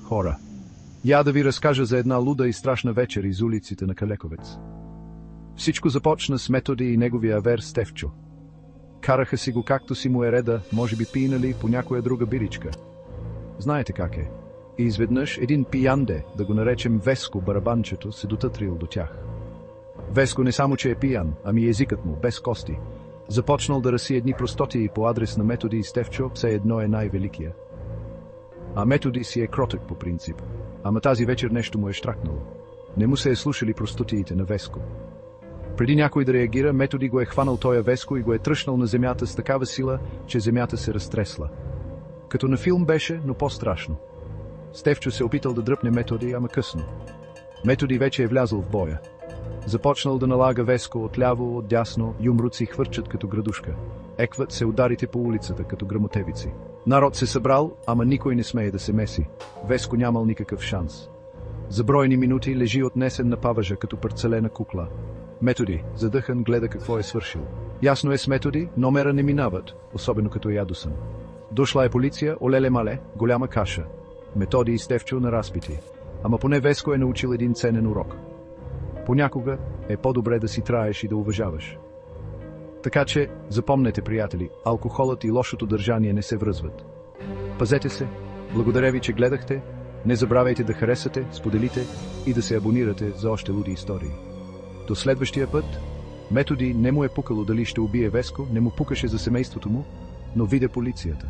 Хора. Я да ви разкажа за една луда и страшна вечер из улиците на Калековец. Всичко започна с Методи и неговия авер Стефчо. Караха си го както си му е реда, може би пинали по някоя друга биричка. Знаете как е. И изведнъж един пиянде, да го наречем Веско барабанчето, се дотътрил до тях. Веско не само, че е пиян, ами езикът му, без кости. Започнал да разси едни простотии по адрес на Методи и Стефчо, все едно е най-великия. А Методи си е кротък по принцип. Ама тази вечер нещо му е щракнало. Не му се е слушали простотиите на Веско. Преди някой да реагира, Методи го е хванал тоя Веско и го е тръщнал на земята с такава сила, че земята се разтресла. Като на филм беше, но по-страшно. Стефчо се опитал да дръпне Методи, ама късно. Методи вече е влязъл в боя. Започнал да налага Веско отляво, отдясно, юмруци хвърчат като градушка. Екват се ударите по улицата като грамотевици. Народ се събрал, ама никой не смее да се меси. Веско нямал никакъв шанс. За броени минути лежи отнесен на паважа като парцелена кукла. Методи, задъхан, гледа какво е свършил. Ясно е с Методи, номера не минават, особено като е ядосан. Дошла е полиция, олеле-мале, голяма каша. Методи и Стефчо на разпити. Ама поне Веско е научил един ценен урок. Понякога е по-добре да си траеш и да уважаваш. Така че, запомнете, приятели, алкохолът и лошото държание не се връзват. Пазете се, благодаря ви, че гледахте, не забравяйте да харесате, споделите и да се абонирате за още луди истории. До следващия път. Методи не му е пукало дали ще убие Веско, не му пукаше за семейството му, но видя полицията.